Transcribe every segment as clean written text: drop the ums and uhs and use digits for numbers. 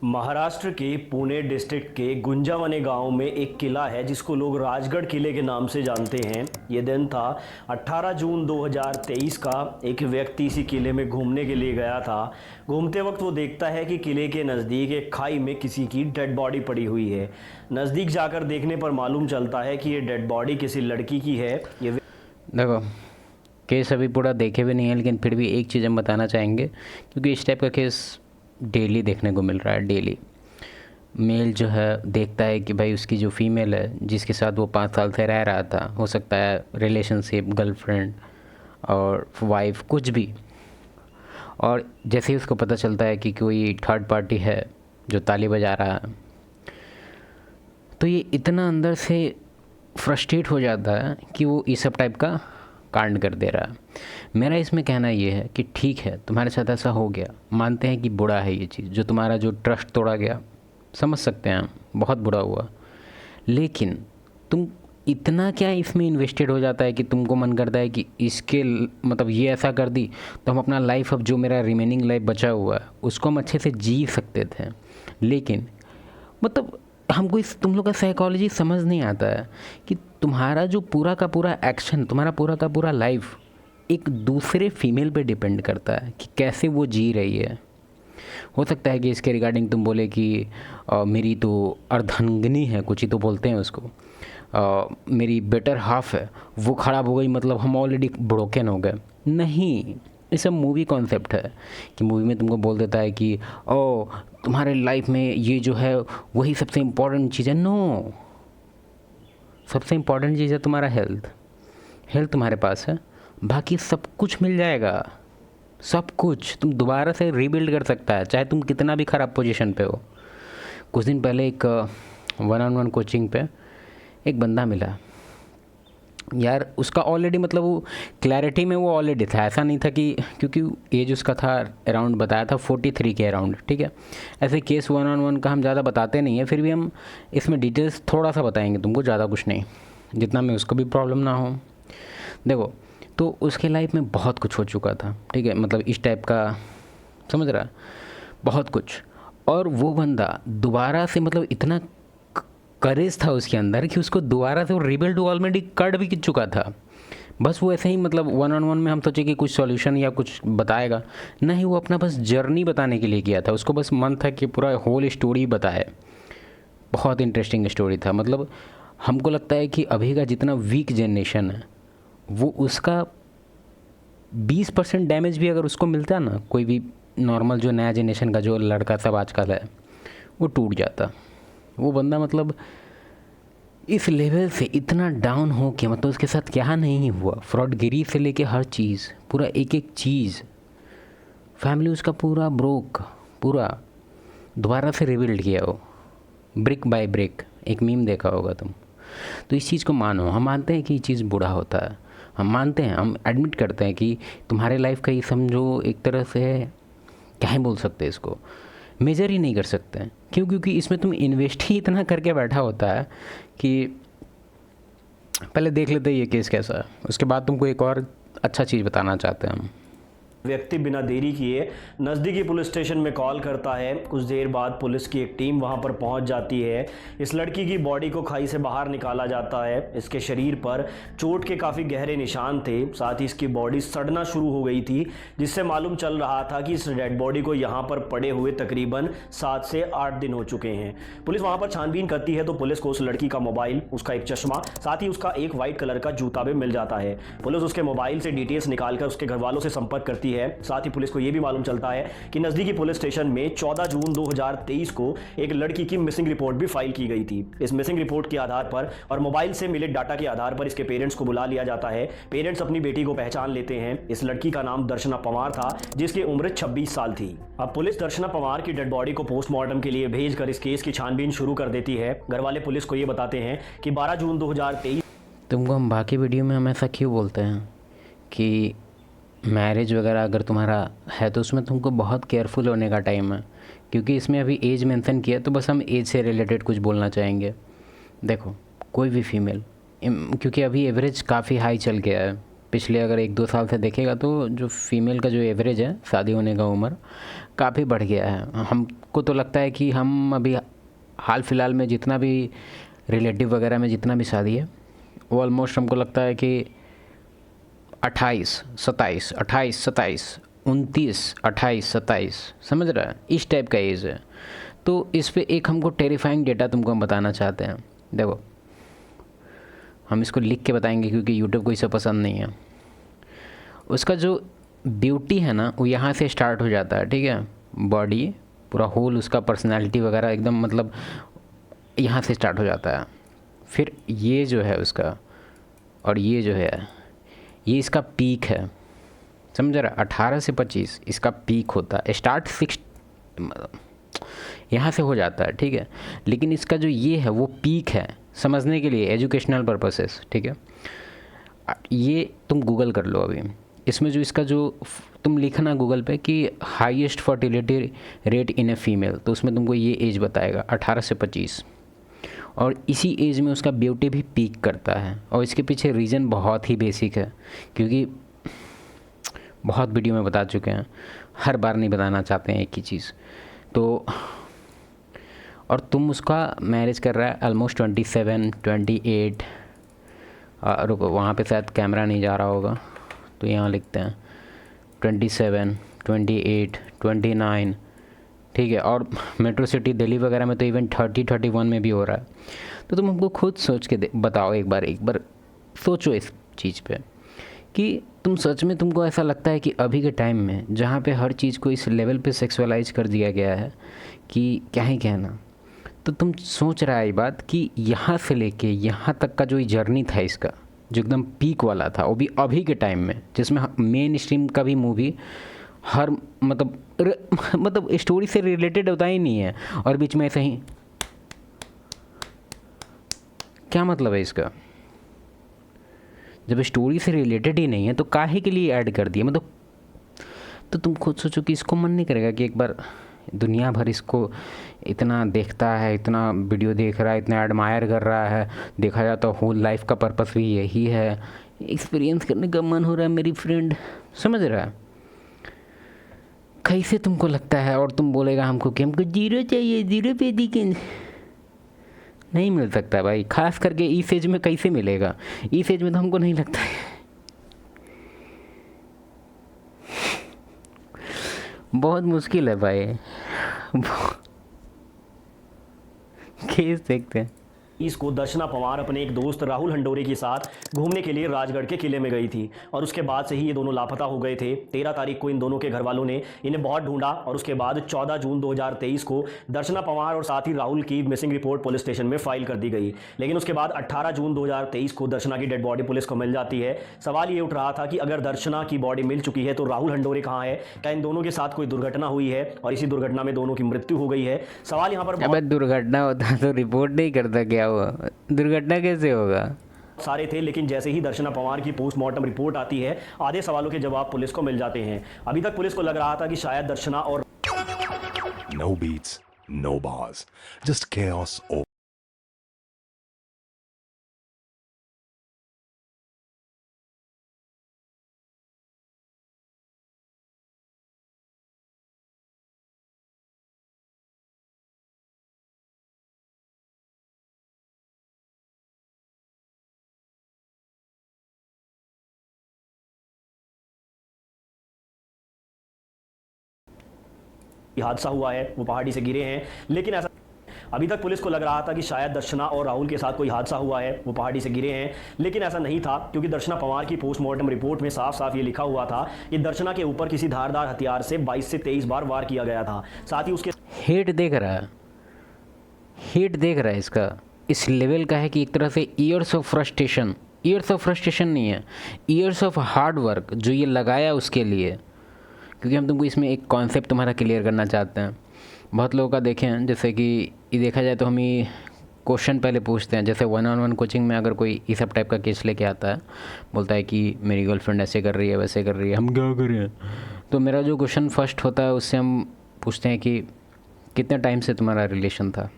महाराष्ट्र के पुणे डिस्ट्रिक्ट के गुंजावने गांव में एक किला है जिसको लोग राजगढ़ किले के नाम से जानते हैं। ये दिन था 18 जून 2023 का। एक व्यक्ति इसी किले में घूमने के लिए गया था। घूमते वक्त वो देखता है कि किले के नज़दीक एक खाई में किसी की डेड बॉडी पड़ी हुई है। नज़दीक जाकर देखने पर मालूम चलता है कि ये डेड बॉडी किसी लड़की की है। ये देखो, केस अभी पूरा देखे भी नहीं है, लेकिन फिर भी एक चीज़ हम बताना चाहेंगे, क्योंकि इस टाइप का केस डेली देखने को मिल रहा है। डेली मेल जो है देखता है कि भाई उसकी जो फीमेल है जिसके साथ वो 5 साल से रह रहा था, हो सकता है रिलेशनशिप, गर्लफ्रेंड और वाइफ कुछ भी, और जैसे ही उसको पता चलता है कि कोई थर्ड पार्टी है जो ताली बजा रहा है, तो ये इतना अंदर से फ्रस्ट्रेट हो जाता है कि वो इस सब टाइप का कांड कर दे रहा है। मेरा इसमें कहना ये है कि ठीक है, तुम्हारे साथ ऐसा हो गया, मानते हैं कि बुरा है ये चीज़, जो तुम्हारा जो ट्रस्ट तोड़ा गया, समझ सकते हैं हम, बहुत बुरा हुआ। लेकिन तुम इतना क्या इसमें इन्वेस्टेड हो जाता है कि तुमको मन करता है कि इसके मतलब ये ऐसा कर दी तो हम अपना लाइफ, अब जो मेरा रिमेनिंग लाइफ बचा हुआ है उसको हम अच्छे से जी सकते थे। लेकिन मतलब हमको इस तुम लोग का साइकोलॉजी समझ नहीं आता है कि तुम्हारा जो पूरा का पूरा एक्शन, तुम्हारा पूरा का पूरा लाइफ एक दूसरे फीमेल पे डिपेंड करता है कि कैसे वो जी रही है। हो सकता है कि इसके रिगार्डिंग तुम बोले कि मेरी तो अर्धांगिनी है, कुछ ही तो बोलते हैं उसको, मेरी बेटर हाफ है, वो ख़राब हो गई मतलब हम ऑलरेडी ब्रोकन हो गए। नहीं, ये सब मूवी कॉन्सेप्ट है कि मूवी में तुमको बोल देता है कि ओ तुम्हारे लाइफ में ये जो है वही सबसे इम्पॉर्टेंट चीज़ है। नो, सबसे इम्पॉर्टेंट चीज़ है तुम्हारा हेल्थ। हेल्थ तुम्हारे पास है, बाकी सब कुछ मिल जाएगा। सब कुछ तुम दोबारा से रीबिल्ड कर सकता है, चाहे तुम कितना भी ख़राब पोजीशन पे हो। कुछ दिन पहले एक 1-on-1 कोचिंग पे एक बंदा मिला यार, उसका ऑलरेडी मतलब वो क्लैरिटी में वो ऑलरेडी था, ऐसा नहीं था कि, क्योंकि एज उसका था अराउंड, बताया था 43 के अराउंड, ठीक है। ऐसे केस 1-on-1 का हम ज़्यादा बताते नहीं है, फिर भी हम इसमें डिटेल्स थोड़ा सा बताएंगे तुमको, ज़्यादा कुछ नहीं, जितना में उसको भी प्रॉब्लम ना हो। देखो, तो उसके लाइफ में बहुत कुछ हो चुका था, ठीक है, मतलब इस टाइप का, समझ रहा है, बहुत कुछ। और वो बंदा दोबारा से मतलब इतना करेज था उसके अंदर कि उसको दोबारा से वो रिबिल्ड ऑलरेडी कर भी चुका था। बस वो ऐसे ही मतलब 1-on-1 में हम सोचे कि कुछ सॉल्यूशन या कुछ बताएगा, नहीं, वो अपना बस जर्नी बताने के लिए किया था। उसको बस मन था कि पूरा होल स्टोरी बताए। बहुत इंटरेस्टिंग स्टोरी था। मतलब हमको लगता है कि अभी का जितना वीक जनरेशन है वो उसका 20% डैमेज भी अगर उसको मिलता ना, कोई भी नॉर्मल जो नया जनरेशन का जो लड़का सब आजकल है, वो टूट जाता। वो बंदा मतलब इस लेवल से इतना डाउन हो के, मतलब उसके साथ क्या नहीं हुआ, फ्रॉडगिरी से लेके हर चीज़, पूरा एक एक चीज़, फैमिली उसका पूरा ब्रोक, पूरा दोबारा से रिबिल्ड किया हो, ब्रिक बाय ब्रिक। एक मीम देखा होगा तुम। तो इस चीज़ को मानो, हम मानते हैं कि ये चीज़ बुरा होता है, हम मानते हैं, हम एडमिट करते हैं कि तुम्हारे लाइफ का ये समझो एक तरह से, क्या ही बोल सकते हैं इसको, मेजर ही नहीं कर सकते हैं। क्यों? क्योंकि इसमें तुम इन्वेस्ट ही इतना करके बैठा होता है कि पहले देख लेते ये केस कैसा है, उसके बाद तुमको एक और अच्छा चीज़ बताना चाहते हैं हम। व्यक्ति बिना देरी किए नज़दीकी पुलिस स्टेशन में कॉल करता है। कुछ देर बाद पुलिस की एक टीम वहां पर पहुंच जाती है। इस लड़की की बॉडी को खाई से बाहर निकाला जाता है। इसके शरीर पर चोट के काफ़ी गहरे निशान थे, साथ ही इसकी बॉडी सड़ना शुरू हो गई थी, जिससे मालूम चल रहा था कि इस डेड बॉडी को यहाँ पर पड़े हुए तकरीबन 7 से 8 दिन हो चुके हैं। पुलिस वहाँ पर छानबीन करती है तो पुलिस को उस लड़की का मोबाइल, उसका एक चश्मा, साथ ही उसका एक वाइट कलर का जूता भी मिल जाता है। पुलिस उसके मोबाइल से डिटेल्स निकालकर उसके घर वालों से संपर्क करती है। साथ ही पुलिस को यह भी मालूम चलता है कि नजदीकी पुलिस स्टेशन में 14 जून 2023 को एक लड़की की मिसिंग रिपोर्ट भी फाइल की गई थी। इस मिसिंग रिपोर्ट के आधार पर और मोबाइल से मिले डाटा के आधार पर इसके पेरेंट्स को बुला लिया जाता है। पेरेंट्स अपनी बेटी को पहचान लेते हैं। इस लड़की का नाम दर्शना पवार था, जिसकी उम्र 26 साल थी। अब पुलिस दर्शना पवार की डेड बॉडी को पोस्टमार्टम के लिए भेजकर इस केस की छानबीन शुरू कर देती है। घर वाले पुलिस को यह बताते हैं कि 12 जून 2023 तुमको हम बाकी वीडियो में हमेशा क्यों बोलते हैं कि मैरिज वगैरह अगर तुम्हारा है तो उसमें तुमको बहुत केयरफुल होने का टाइम है, क्योंकि इसमें अभी एज मेंशन किया तो बस हम एज से रिलेटेड कुछ बोलना चाहेंगे। देखो, कोई भी फीमेल, क्योंकि अभी एवरेज काफ़ी हाई चल गया है, पिछले अगर 1-2 साल से देखेगा तो जो फीमेल का जो एवरेज है शादी होने का उम्र काफ़ी बढ़ गया है। हमको तो लगता है कि हम अभी हाल फिलहाल में जितना भी रिलेटिव वगैरह में जितना भी शादी है वो ऑलमोस्ट हमको लगता है कि 28, 27, 28, 27, 29, 28, 27, समझ रहा है, इस टाइप का एज है। तो इस पे एक हमको टेरिफाइंग डेटा तुमको हम बताना चाहते हैं। देखो, हम इसको लिख के बताएंगे क्योंकि यूट्यूब को इसे पसंद नहीं है। उसका जो ब्यूटी है ना वो यहाँ से स्टार्ट हो जाता है, ठीक है। बॉडी पूरा होल, उसका पर्सनालिटी वगैरह एकदम मतलब यहाँ से स्टार्ट हो जाता है। फिर ये जो है उसका, और ये जो है ये इसका पीक है, समझ रहा। 18 से 25 इसका पीक होता है। स्टार्ट 6 यहाँ से हो जाता है, ठीक है। लेकिन इसका जो ये है वो पीक है, समझने के लिए, एजुकेशनल पर्पसेस, ठीक है। ये तुम गूगल कर लो अभी, इसमें जो इसका जो तुम लिखना गूगल पे कि highest fertility rate in a female, तो उसमें तुमको ये एज बताएगा 18 से 25। और इसी एज में उसका ब्यूटी भी पीक करता है। और इसके पीछे रीज़न बहुत ही बेसिक है, क्योंकि बहुत वीडियो में बता चुके हैं, हर बार नहीं बताना चाहते हैं एक ही चीज़। तो और तुम उसका मैरिज कर रहा है ऑलमोस्ट 27, 28, रुको वहाँ पे शायद कैमरा नहीं जा रहा होगा तो यहाँ लिखते हैं 27, 28, 29, ठीक है। और मेट्रो सिटी दिल्ली वगैरह में तो इवन 30, 31 में भी हो रहा है। तो तुम हमको खुद सोच के बताओ, एक बार सोचो इस चीज़ पे कि तुम सच में, तुमको ऐसा लगता है कि अभी के टाइम में जहाँ पे हर चीज़ को इस लेवल पे सेक्सुअलाइज कर दिया गया है कि क्या ही कहना, तो तुम सोच रहा है ये बात कि यहाँ से लेके यहाँ तक का जो जर्नी था इसका, जो एकदम पीक वाला था, वो भी अभी के टाइम में, जिसमें मेन स्ट्रीम का भी मूवी हर मतलब स्टोरी से रिलेटेड होता ही नहीं है, और बीच में ऐसे ही, क्या मतलब है इसका? जब स्टोरी से रिलेटेड ही नहीं है तो काहे के लिए ऐड कर दिया? मतलब तो तुम खुद सोचो कि इसको मन नहीं करेगा कि एक बार, दुनिया भर इसको इतना देखता है, इतना वीडियो देख रहा है, इतना एडमायर कर रहा है, देखा जाए तो होल लाइफ का पर्पस भी यही है, एक्सपीरियंस करने का मन हो रहा है मेरी फ्रेंड, समझ रहा है? कैसे तुमको लगता है? और तुम बोलेगा हमको कि हमको 0 चाहिए, 0 पे दिखें, नहीं मिल सकता भाई, खास करके इस एज में कैसे मिलेगा? इस एज में तो हमको नहीं लगता है। बहुत मुश्किल है भाई। केस देखते हैं। इसको दर्शना पवार अपने एक दोस्त राहुल हंडोरे के साथ घूमने के लिए राजगढ़ के किले में गई थी और उसके बाद से ही ये दोनों लापता हो गए थे। 13 तारीख को इन दोनों के घर वालों ने इन्हें बहुत ढूंढा और उसके बाद 14 जून 2023 को दर्शना पवार और साथ ही राहुल की मिसिंग रिपोर्ट पुलिस स्टेशन में फाइल कर दी गई। लेकिन उसके बाद 18 जून 2023 को दर्शना की डेड बॉडी पुलिस को मिल जाती है। सवाल ये उठ रहा था कि अगर दर्शना की बॉडी मिल चुकी है तो राहुल हंडोरे कहाँ है? क्या इन दोनों के साथ कोई दुर्घटना हुई है और इसी दुर्घटना में दोनों की मृत्यु हो गई है? सवाल यहाँ पर अबे दुर्घटना होता तो रिपोर्ट नहीं करता क्या हुआ? दुर्घटना कैसे होगा? सारे थे, लेकिन जैसे ही दर्शना पवार की पोस्टमार्टम रिपोर्ट आती है, आधे सवालों के जवाब पुलिस को मिल जाते हैं। अभी तक पुलिस को लग रहा था कि शायद दर्शना और No beats, no bars, just chaos over. हादसा हुआ है, वो पहाड़ी से गिरे हैं। लेकिन ऐसा अभी तक पुलिस को लग रहा था कि शायद दर्शना और राहुल के साथ कोई हादसा हुआ है, वो पहाड़ी से गिरे हैं। लेकिन ऐसा नहीं था, क्योंकि दर्शना पवार की पोस्टमार्टम रिपोर्ट में साफ साफ ये लिखा हुआ था कि दर्शना के ऊपर किसी धारदार हथियार से 22 से 23 बार वार किया गया था। साथ ही उसके हेट देख रहा है, हेट देख रहा है, इसका इस लेवल का है कि एक तरह से ईयर्स ऑफ फ्रस्ट्रेशन नहीं है, ईयर्स ऑफ हार्ड वर्क जो ये लगाया उसके लिए। क्योंकि हम तुमको इसमें एक कॉन्सेप्ट तुम्हारा क्लियर करना चाहते हैं। बहुत लोगों का देखे हैं, जैसे कि ये देखा जाए तो हम ही क्वेश्चन पहले पूछते हैं। जैसे 1-on-1 कोचिंग में अगर कोई इस सब टाइप का केस लेके आता है, बोलता है कि मेरी गर्लफ्रेंड ऐसे कर रही है, वैसे कर रही है, हम क्या करें? तो मेरा जो क्वेश्चन फर्स्ट होता है उससे हम पूछते हैं कि कितने टाइम से तुम्हारा रिलेशन था।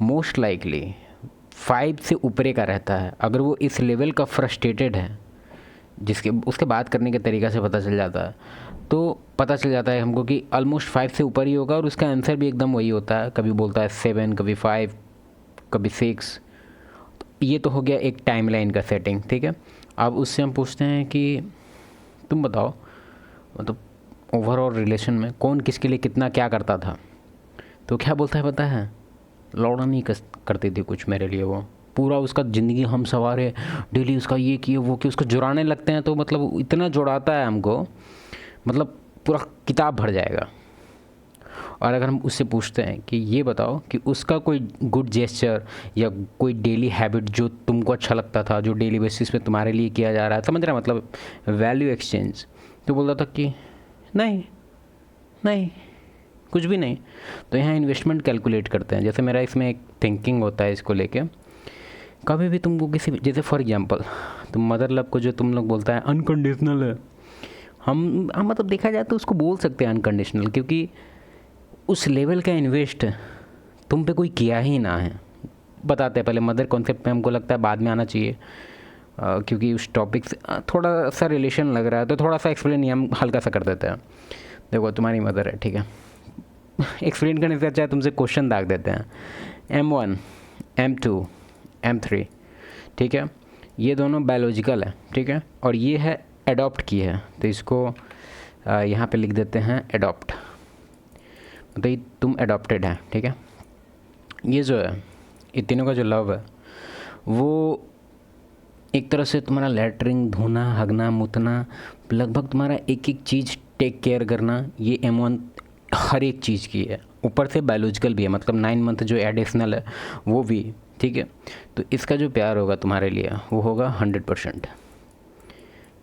मोस्ट लाइकली 5 से ऊपरे का रहता है, अगर वो इस लेवल का फ्रस्ट्रेटेड है, जिसके उसके बात करने के तरीक़ा से पता चल जाता है, तो पता चल जाता है हमको कि ऑलमोस्ट 5 से ऊपर ही होगा और उसका आंसर भी एकदम वही होता है, कभी बोलता है 7, कभी 5, कभी 6। ये तो हो गया एक टाइमलाइन का सेटिंग, ठीक है। अब उससे हम पूछते हैं कि तुम बताओ, मतलब ओवरऑल रिलेशन में कौन किसके लिए कितना क्या करता था। तो क्या बोलता है पता है, लौड़ा नहीं करती थी कुछ मेरे लिए, वो पूरा उसका ज़िंदगी हम सवारे, डेली उसका ये किए वो कि उसको जुड़ाने लगते हैं, तो मतलब इतना जुड़ाता है हमको, मतलब पूरा किताब भर जाएगा। और अगर हम उससे पूछते हैं कि ये बताओ कि उसका कोई गुड जेस्चर या कोई डेली हैबिट जो तुमको अच्छा लगता था, जो डेली बेसिस पे तुम्हारे लिए किया जा रहा है, समझ रहा है, मतलब वैल्यू एक्सचेंज, तो बोलता था कि नहीं नहीं कुछ भी नहीं। तो यहाँ इन्वेस्टमेंट कैलकुलेट करते हैं, जैसे मेरा इसमें एक थिंकिंग होता है इसको लेके। कभी भी तुमको किसी, जैसे फॉर एग्जांपल तुम मदर लव को जो तुम लोग बोलता है अनकंडीशनल है, हम मतलब देखा जाए तो उसको बोल सकते हैं अनकंडीशनल, क्योंकि उस लेवल का इन्वेस्ट तुम पे कोई किया ही ना है। बताते हैं पहले मदर कॉन्सेप्ट पे, हमको लगता है बाद में आना चाहिए, क्योंकि उस टॉपिक से थोड़ा सा रिलेशन लग रहा है, तो थोड़ा सा एक्सप्लेन हम हल्का सा कर देते हैं। देखो तुम्हारी मदर है, ठीक है, एक्सप्लेन करने से अच्छा तुमसे क्वेश्चन दाग देते हैं। M1, M2, M3, ठीक है, ये दोनों बायोलॉजिकल है, ठीक है, और ये है एडॉप्ट की है, तो इसको यहाँ पे लिख देते हैं एडॉप्ट, मतलब ये तुम एडॉप्टेड है, ठीक है। ये जो है, ये तीनों का जो लव है वो एक तरह से तुम्हारा लैटरिंग, धोना, हगना, मुतना, लगभग तुम्हारा एक एक चीज़ टेक केयर करना, ये M1 हर एक चीज़ की है। ऊपर से बायोलॉजिकल भी है, मतलब 9 मंथ जो एडिशनल है वो भी, ठीक है। तो इसका जो प्यार होगा तुम्हारे लिए वो होगा 100%,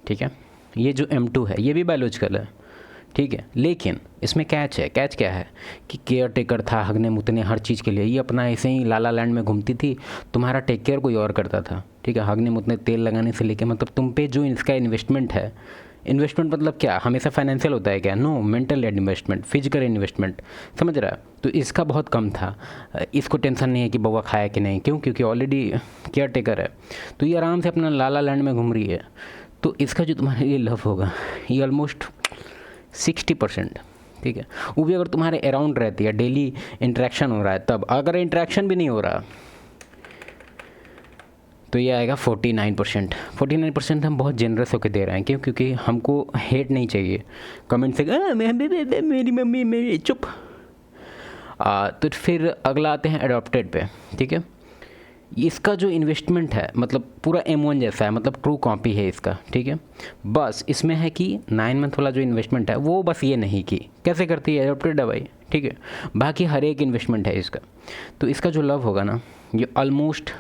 ठीक है। ये जो M2 है ये भी बायोलॉजिकल है, ठीक है, लेकिन इसमें कैच है। कैच क्या है कि केयर टेकर था, हगने मुतने हर चीज़ के लिए, ये अपना ऐसे ही लाला लैंड में घूमती थी, तुम्हारा टेक केयर कोई और करता था, ठीक है। हगने मुतने, तेल लगाने से लेके, मतलब तुम पे जो इसका इन्वेस्टमेंट है, इन्वेस्टमेंट मतलब क्या, हमेशा फाइनेंशियल होता है क्या, no, mental investment, physical investment, समझ रहा है। तो इसका बहुत कम था, इसको टेंशन नहीं है कि बउआ खाया कि नहीं, क्यों, क्योंकि ऑलरेडी केयर टेकर है, तो ये आराम से अपना लाला लैंड में घूम रही है। तो इसका जो तुम्हारे लिए लव होगा ये ऑलमोस्ट 60%, ठीक है। वो भी अगर तुम्हारे अराउंड रहती है, डेली इंटरेक्शन हो रहा है तब। अगर इंटरेक्शन भी नहीं हो रहा तो ये आएगा 49%। 49% हम बहुत जेनरस होकर दे रहे हैं, क्यों, क्योंकि हमको हेट नहीं चाहिए कमेंट से, मेरी मम्मी मेरी चुप। तो फिर अगला आते हैं अडॉप्टेड पे, ठीक है। इसका जो इन्वेस्टमेंट है मतलब पूरा M1 जैसा है, मतलब ट्रू कॉपी है इसका, ठीक है। बस इसमें है कि 9 मंथ वाला जो इन्वेस्टमेंट है वो बस ये नहीं की, कैसे करती है, अडॉप्टेड है भाई, ठीक है। बाकी हर एक इन्वेस्टमेंट है इसका। तो इसका जो लव होगा ना ये ऑलमोस्ट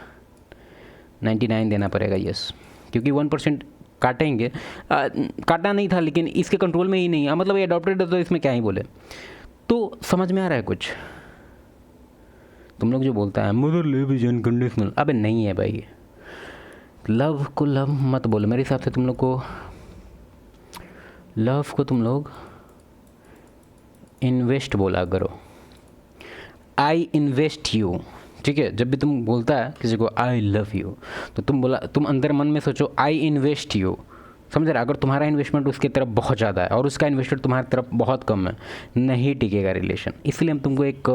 99 देना पड़ेगा, यस, क्योंकि 1% काटेंगे, काटा नहीं था लेकिन इसके कंट्रोल में ही नहीं है, मतलब ये अडॉप्टेड है तो इसमें क्या ही बोले। तो समझ में आ रहा है कुछ। तुम लोग जो बोलता है मदर लव इज अनकंडीशनल, अबे नहीं है भाई, लव को लव मत बोलो। मेरे हिसाब से तुम लोग को लव को तुम लोग इन्वेस्ट बोला करो, आई इन्वेस्ट यू, ठीक है। जब भी तुम बोलता है किसी को आई लव यू, तो तुम अंदर मन में सोचो आई इन्वेस्ट यू, समझ रहे। अगर तुम्हारा इन्वेस्टमेंट उसकी तरफ बहुत ज़्यादा है और उसका इन्वेस्टमेंट तुम्हारी तरफ बहुत कम है, नहीं टिकेगा रिलेशन। इसलिए हम तुमको एक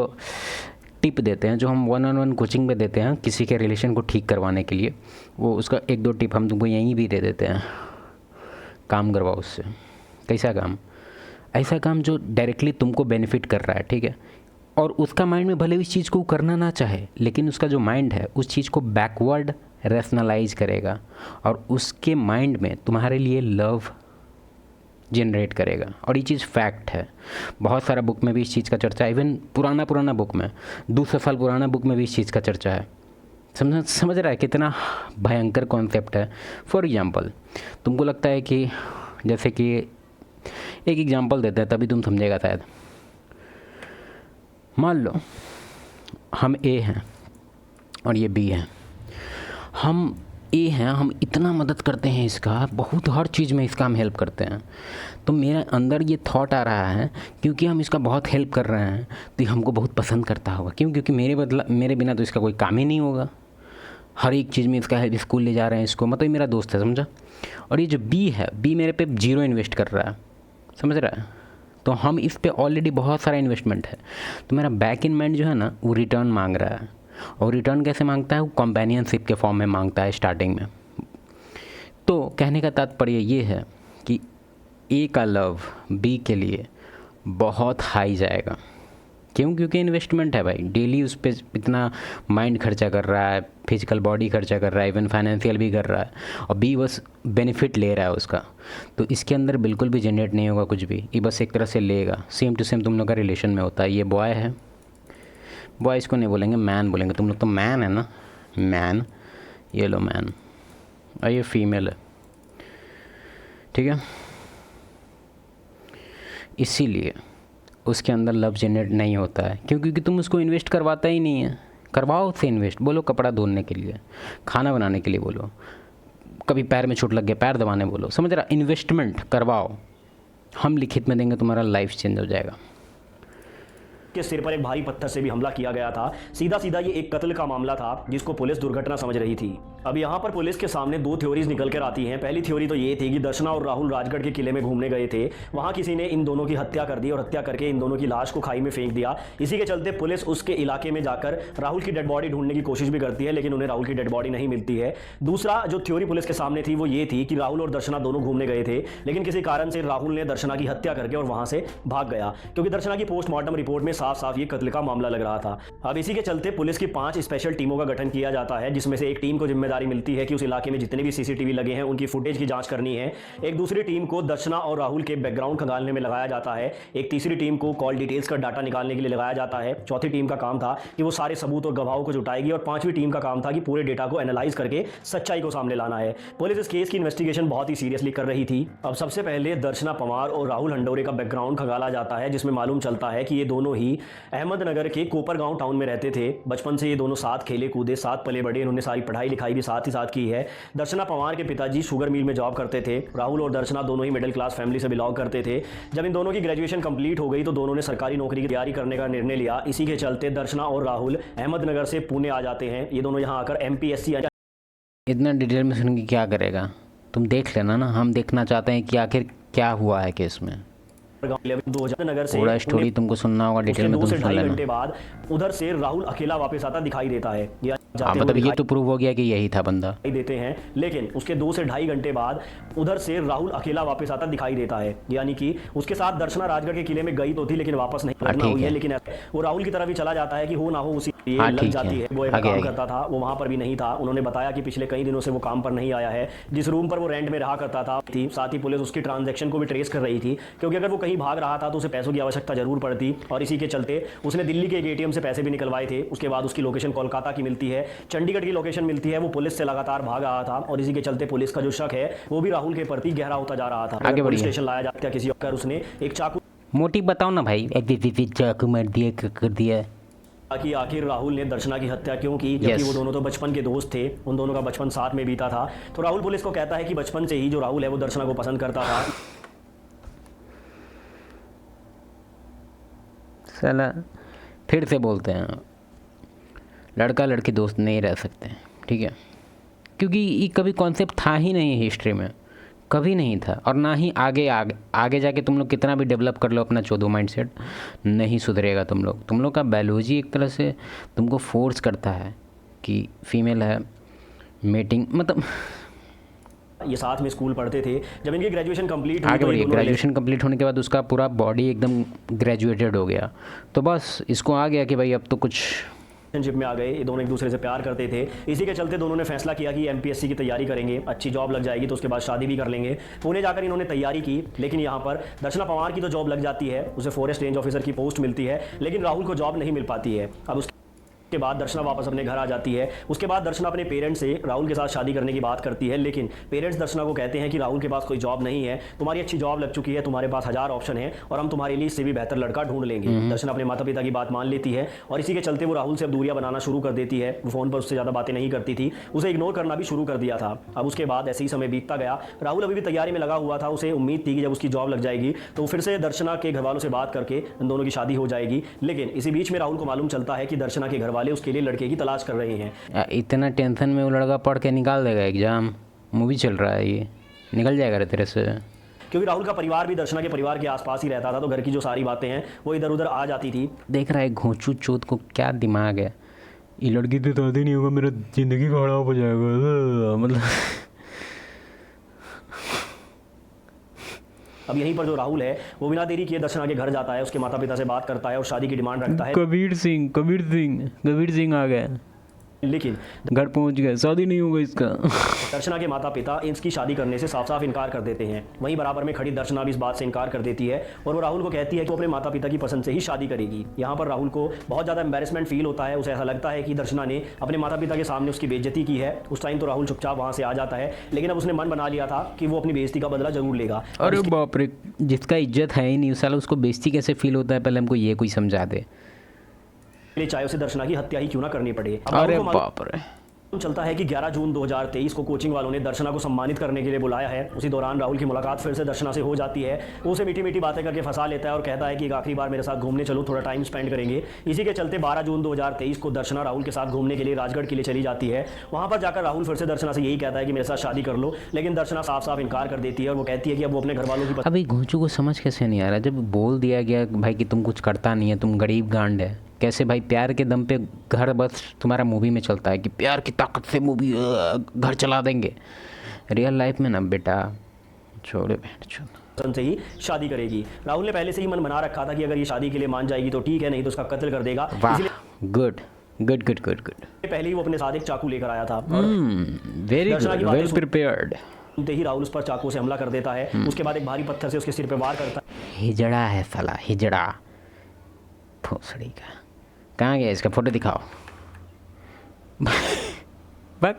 टिप देते हैं जो हम 1-on-1 कोचिंग में देते हैं किसी के रिलेशन को ठीक करवाने के लिए, वो उसका 1-2 टिप हम तुमको यहीं भी दे देते हैं, काम करवाओ उससे। कैसा काम, ऐसा काम जो डायरेक्टली तुमको बेनिफिट कर रहा है, ठीक है। और उसका माइंड में भले इस चीज़ को करना ना चाहे, लेकिन उसका जो माइंड है उस चीज़ को बैकवर्ड रैशनलाइज करेगा और उसके माइंड में तुम्हारे लिए लव जनरेट करेगा। और ये चीज़ फैक्ट है, बहुत सारा बुक में भी इस चीज़ का चर्चा है, इवन पुराना बुक में, 200 साल पुराना बुक में भी इस चीज़ का चर्चा है। समझ रहा है कितना भयंकर कॉन्सेप्ट है। फॉर एग्जांपल तुमको लगता है कि, जैसे कि एक एग्जांपल देते हैं तभी तुम समझेगा शायद। मान लो हम A हैं और ये B है। हम A हैं, हम इतना मदद करते हैं इसका, बहुत हर चीज़ में इसका हम हेल्प करते हैं। तो मेरे अंदर ये थॉट आ रहा है क्योंकि हम इसका बहुत हेल्प कर रहे हैं तो ये हमको बहुत पसंद करता होगा। क्यों, क्योंकि मेरे बिना तो इसका कोई काम ही नहीं होगा। हर एक चीज़ में इसका है, स्कूल ले जा रहे हैं इसको, मतलब ये मेरा दोस्त है, समझा। और ये जो बी है, बी मेरे पे 0 इन्वेस्ट कर रहा है, समझ रहा है। तो हम इस पे ऑलरेडी बहुत सारा इन्वेस्टमेंट है, तो मेरा बैक इन माइंड जो है ना वो रिटर्न मांग रहा है। और रिटर्न कैसे मांगता है, वो कंपेनियनशिप के फॉर्म में मांगता है स्टार्टिंग में। तो कहने का तात्पर्य ये है कि ए का लव बी के लिए बहुत हाई जाएगा। क्यों? क्योंकि इन्वेस्टमेंट है भाई, डेली उस पर इतना माइंड खर्चा कर रहा है, फिजिकल बॉडी खर्चा कर रहा है, इवन फाइनेंशियल भी कर रहा है, और बी बस बेनिफिट ले रहा है उसका। तो इसके अंदर बिल्कुल भी जनरेट नहीं होगा कुछ भी, ये बस एक तरह से लेगा। सेम टू सेम तुम लोग का रिलेशन में होता है। ये बॉय है, बॉय इसको नहीं बोलेंगे, मैन बोलेंगे। तुम लोग तो मैन है ना, मैन, ये लो मैन। और ये फीमेल है, ठीक है। इसीलिए उसके अंदर लव जनरेट नहीं होता है। क्यों? क्योंकि तुम उसको इन्वेस्ट करवाता ही नहीं है। करवाओ उससे इन्वेस्ट, बोलो कपड़ा धोने के लिए, खाना बनाने के लिए बोलो, कभी पैर में चोट लग गया पैर दबाने बोलो, समझ रहा। इन्वेस्टमेंट करवाओ, हम लिखित में देंगे, तुम्हारा लाइफ चेंज हो जाएगा। के सिर पर एक भारी पत्थर से भी हमला किया गया था। सीधा सीधा ये एक कत्ल का मामला था जिसको पुलिस दुर्घटना समझ रही थी। अब यहाँ पर पुलिस के सामने 2 थ्योरीज निकल कर आती हैं। पहली थ्योरी तो ये थी कि दर्शना और राहुल राजगढ़ के किले में घूमने गए थे, वहाँ किसी ने इन दोनों की हत्या कर दी और हत्या करके इन दोनों की लाश को खाई में फेंक दिया। इसी के चलते पुलिस उसके इलाके में जाकर राहुल की डेड बॉडी ढूंढने की कोशिश भी करती है, लेकिन उन्हें राहुल की डेड बॉडी नहीं मिलती है। दूसरा जो थ्योरी पुलिस के सामने थी वो ये थी कि राहुल और दर्शना दोनों घूमने गए थे, लेकिन किसी कारण से राहुल ने दर्शना की हत्या करके और वहां से भाग गया, क्योंकि दर्शना की पोस्टमार्टम रिपोर्ट में साफ साफ ये कत्ल का मामला लग रहा था। अब इसी के चलते पुलिस की 5 स्पेशल टीमों का गठन किया जाता है, जिसमें से एक टीम को जिम्मेदारी मिलती है कि उस इलाके में जितने भी सीसीटीवी लगे हैं उनकी फुटेज की जांच करनी है। एक दूसरी टीम को दर्शना और राहुल के बैकग्राउंड खंगालने में लगाया जाता है। एक तीसरी टीम को कॉल डिटेल्स का डाटा निकालने के लिए लगाया जाता है। चौथी टीम का काम था कि वो सारे सबूत और गवाहों को जुटाएगी, और 5वीं टीम का काम था कि पूरे डेटा को एनालाइज करके सच्चाई को सामने लाना है। पुलिस इस केस की इन्वेस्टिगेशन बहुत ही सीरियसली कर रही थी। अब सबसे पहले दर्शना पवार और राहुल हंडोरे का बैकग्राउंड खंगाला जाता है, जिसमें मालूम चलता है कि ये दोनों ही अहमदनगर के कोपरगांव टाउन में रहते थे। बचपन से ये दोनों साथ खेले कूदे, साथ पले बड़े, इन्होंने सारी पढ़ाई लिखाई भी साथ ही साथ की है। दर्शना पवार के पिताजी शुगर मिल में जॉब करते थे। राहुल और दर्शना दोनों ही मिडिल क्लास फैमिली से बिलोंग करते थे। जब इन दोनों की ग्रेजुएशन कंप्लीट हो गई तो दोनों ने सरकारी नौकरी की तैयारी करने का निर्णय लिया। इसी के चलते दर्शना और राहुल अहमदनगर से पुणे आ जाते हैं। ये दोनों यहाँ आकर MPSC इतना डिटेल में सुन के क्या करेगा, तुम देख लेना ना। हम देखना चाहते हैं कि आखिर क्या हुआ है केस में। 2000 से पूरा स्टोरी तुमको सुनना होगा डिटेल में, 2 तुम से सुन 2.5 लेना। घंटे बाद उधर से राहुल अकेला वापस आता दिखाई देता है। मतलब ये तो प्रूव हो गया कि यही था बंदा देते हैं, लेकिन उसके 2 से 2.5 घंटे बाद उधर से राहुल अकेला वापस आता दिखाई देता है। यानी कि उसके साथ दर्शना राजगढ़ के किले में गई तो थी, लेकिन वापस नहीं घटना हुई है। लेकिन वो राहुल की तरफ भी चला जाता है कि हो ना हो उसी लग जाती है। वो एक काम करता था, वो वहां पर भी नहीं था। उन्होंने बताया कि पिछले कई दिनों से वो काम पर नहीं आया है। जिस रूम पर वो रेंट में रहा करता था थी, साथ ही पुलिस उसकी ट्रांजैक्शन को भी ट्रेस कर रही थी, क्योंकि अगर वो कहीं भाग रहा था तो उसे पैसों की आवश्यकता जरूर पड़ती। और इसी के चलते उसने दिल्ली के एक ATM से पैसे भी निकलवाए थे। उसके बाद उसकी लोकेशन कोलकाता की मिलती है, चंडीगढ़ की लोकेशन मिलती है। वो पुलिस से लगातार भाग रहा था, और इसी के चलते पुलिस का जो शक है वो भी राहुल के प्रति गहरा होता जा रहा था। आगे पुलिस स्टेशन लाया जाता है किसी और, उसने एक चाकू मोटिव बताओ ना भाई, एक चाकू मार दिया, कर दिया कि आखिर राहुल ने दर्शना की हत्या क्यों की, जबकि वो दोनों तो बचपन के दोस्त थे, उन दोनों का बचपन साथ में बीता था। तो राहुल पुलिस को कहता है कि बचपन से ही जो राहुल है वो दर्शना को पसंद करता था। साला फिर से बोलते हैं, लड़का लड़की दोस्त नहीं रह सकते, ठीक है। क्योंकि ये कभी कॉन्सेप्ट था ही नहीं हिस्ट्री में, कभी नहीं था। और ना ही आगे जाके तुम लोग कितना भी डेवलप कर लो अपना चोदो माइंडसेट, नहीं सुधरेगा तुम लोग का बायोलॉजी एक तरह से तुमको फोर्स करता है कि फीमेल है मेटिंग, मतलब ये साथ में स्कूल पढ़ते थे। जब इनकी ग्रेजुएशन कंप्लीट हुई, आगे बढ़िए, ग्रेजुएशन कंप्लीट होने के बाद उसका पूरा बॉडी एकदम ग्रेजुएटेड हो गया, तो बस इसको आ गया कि भाई अब तो कुछ रिलेशनशिप में आ गए। ये दोनों एक दूसरे से प्यार करते थे। इसी के चलते दोनों ने फैसला किया कि MPSC की तैयारी करेंगे, अच्छी जॉब लग जाएगी तो उसके बाद शादी भी कर लेंगे। पुणे जाकर इन्होंने तैयारी की, लेकिन यहाँ पर दर्शना पवार की तो जॉब लग जाती है, उसे फॉरेस्ट रेंज ऑफिसर की पोस्ट मिलती है, लेकिन राहुल को जॉब नहीं मिल पाती है। अब के बाद दर्शना वापस अपने घर आ जाती है। उसके बाद दर्शना अपने पेरेंट्स से राहुल के साथ शादी करने की बात करती है, लेकिन पेरेंट्स दर्शना को कहते हैं कि राहुल के पास कोई जॉब नहीं है, तुम्हारी अच्छी जॉब लग चुकी है, तुम्हारे पास 1000 ऑप्शन है और हम तुम्हारे लिए इससे भी बेहतर लड़का ढूंढ लेंगे। दर्शना अपने माता पिता की बात मान लेती है, और इसी के चलते वो राहुल से अब दूरियां बनाना शुरू कर देती है। वो फोन पर उससे ज़्यादा बातें नहीं करती थी, उसे इग्नोर करना भी शुरू कर दिया था। अब उसके बाद ऐसे ही समय बीतता गया। राहुल अभी भी तैयारी में लगा हुआ था। उसे उम्मीद थी कि जब उसकी जॉब लग जाएगी तो फिर से दर्शना के घर वालों से बात करके इन दोनों की शादी हो जाएगी। लेकिन इसी बीच में राहुल को मालूम चलता है कि दर्शना के घर वाले उसके लिए लड़के की तलाश कर रहे हैं। इतना टेंशन में वो लड़का पढ़ के निकाल देगा एग्ज़ाम? मूवी चल रहा है ये, निकल जाएगा रे तेरे से। क्योंकि राहुल का परिवार भी दर्शना के परिवार के आसपास ही रहता था, तो घर की जो सारी बातें हैं वो इधर उधर आ जाती थी। देख रहा है घोंचू चोत को क्या दिमाग है, ये लड़की तो शादी नहीं होगा, मेरा ज़िंदगी खराब हो जाएगा, मतलब अब यहीं पर जो राहुल है वो बिना देरी किए दर्शना के घर जाता है, उसके माता पिता से बात करता है और शादी की डिमांड रखता है। कबीर सिंह आ गया, लेकिन घर पहुंच गए, शादी नहीं होगा इसका। दर्शना के माता पिता इसकी शादी करने से साफ साफ इनकार कर देते हैं। वहीं बराबर में खड़ी दर्शना भी इस बात से इनकार कर देती है और वो राहुल को कहती है कि वो अपने माता पिता की पसंद से ही शादी करेगी। यहाँ पर राहुल को बहुत ज़्यादा एम्बेरसमेंट फील होता है, उसे ऐसा लगता है कि दर्शना ने अपने माता पिता के सामने उसकी बेइज्जती की है। उस टाइम तो राहुल चुपचाप वहाँ से आ जाता है, लेकिन अब उसने मन बना लिया था कि वो अपनी बेइज्जती का बदला जरूर लेगा। अरे बाप रे, जिसका इज्जत है ही नहीं साला, उसको बेइज्जती कैसे फील होता है, पहले हमको ये कोई समझा दे। चाहे उसे दर्शना की हत्या ही क्यों ना करनी पड़े। अरे बाप रे। चलता है कि 11 जून 2023 को कोचिंग वालों ने दर्शना को सम्मानित करने के लिए बुलाया है। उसी दौरान राहुल की मुलाकात फिर से दर्शना से हो जाती है। वो उसे मीठी मीठी बातें करके फंसा लेता है और कहता है कि एक आखिरी बार मेरे साथ घूमने चलो, थोड़ा टाइम स्पेंड करेंगे। इसी के चलते 12 जून 2023 को दर्शना राहुल के साथ घूमने के लिए राजगढ़ के लिए चली जाती है। वहाँ पर जाकर राहुल फिर से दर्शना से यही कहता है कि मेरे साथ शादी कर लो, लेकिन दर्शना साफ साफ इनकार कर देती है और वो कहती है कि अब वो अपने घर वालों की। अभी घोंचू को समझ कैसे नहीं आ रहा, जब बोल दिया गया भाई कि तुम कुछ करता नहीं है, तुम गरीब गांड है, कैसे भाई प्यार के दम पे घर बस तुम्हारा मूवी में चलता है कि प्यार की ताकत से मूवी घर चला देंगे। रियल लाइफ में ना बेटा छोड़े पसंद से ही शादी करेगी। राहुल ने पहले से ही मन बना रखा था कि अगर ये शादी के लिए मान जाएगी तो ठीक है, नहीं तो उसका कत्ल कर देगा। Good good good good good. पहले ही वो अपने साथ एक चाकू लेकर आया था। Very good, well prepared. सुनते ही राहुल उस पर चाकू से हमला कर देता है। उसके बाद एक भारी पत्थर से उसके सिर पर वार करता है। हिजड़ा है साला, हिजड़ा भोसड़ी का। कहाँ गया इसका फोटो दिखाओ। बस